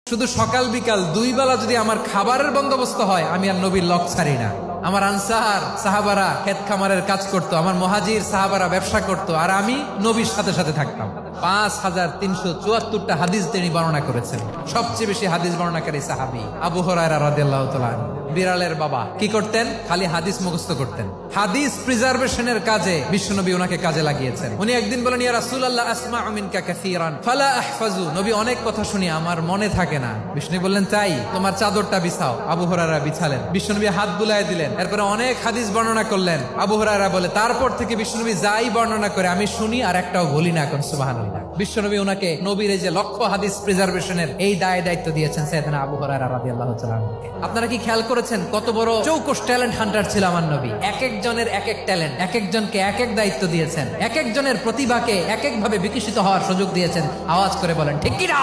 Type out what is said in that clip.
শুধু সকাল বিকাল দুই বেলা যদি আমার খাবারের বন্দোবস্ত হয়, আমি আর নবীর লক ছাড়ি না। আমার আনসার সাহাবারা ক্ষেত খামারের কাজ করতো, আমার মুহাজির সাহাবারা ব্যবসা করতো, আর আমি নবীর সাথে সাথে থাকতাম। 5374টা হাদিস তিনি বর্ণনা করেছেন। সবচেয়ে বেশি হাদিস বর্ণনাকারী সাহাবী আবু হুরায়রা রাদিয়াল্লাহু তাআলা। বিড়ালের বাবা কি করতেন? খালি হাদিস মুখস্থ করতেন। হাদিস প্রিজার্ভেশনের কাজে বিশ্বনবী ওনাকে কাজে লাগিয়েছেন। উনি একদিন বলেন, ইয়া রাসূলুল্লাহ আসমাউ মিনকা কাসীরান ফালা আহফাজু। নবী, অনেক কথা শুনি, আমার মনে থাকে না। বিষ্ণু বললেন, তাই তোমার চাদরটা বিছাও। আবু হুরায়রা বিছালেন। বিশ্বনবী হাত বুলায় দিলেন। এরপরে অনেক হাদিস বর্ণনা করলেন। আবু হুরায়রা বলে, তারপর থেকে বিশ্বনবী যাই বর্ণনা করে আমি শুনি আর একটাও বলি না। এখন সুবহানাল্লাহ। বিশ্বনবী ওনাকে নবীর এই যে লক্ষ্য হাদিস প্রিজার্ভেশনের এই দায়িত্ব দিয়েছেন সাইয়েদনা আবু হুরায়রা রাদিয়াল্লাহু তাআলা। আপনারা কি খেয়াল করেছেন কত বড় চৌকস ট্যালেন্ট হান্টার ছিল আমার নবী? এক একজনের এক এক ট্যালেন্ট, এক একজনকে এক এক দায়িত্ব দিয়েছেন, এক একজনের প্রতিভাকে এক এক ভাবে বিকশিত হওয়ার সুযোগ দিয়েছেন। আওয়াজ করে বলেন ঠিক কি না?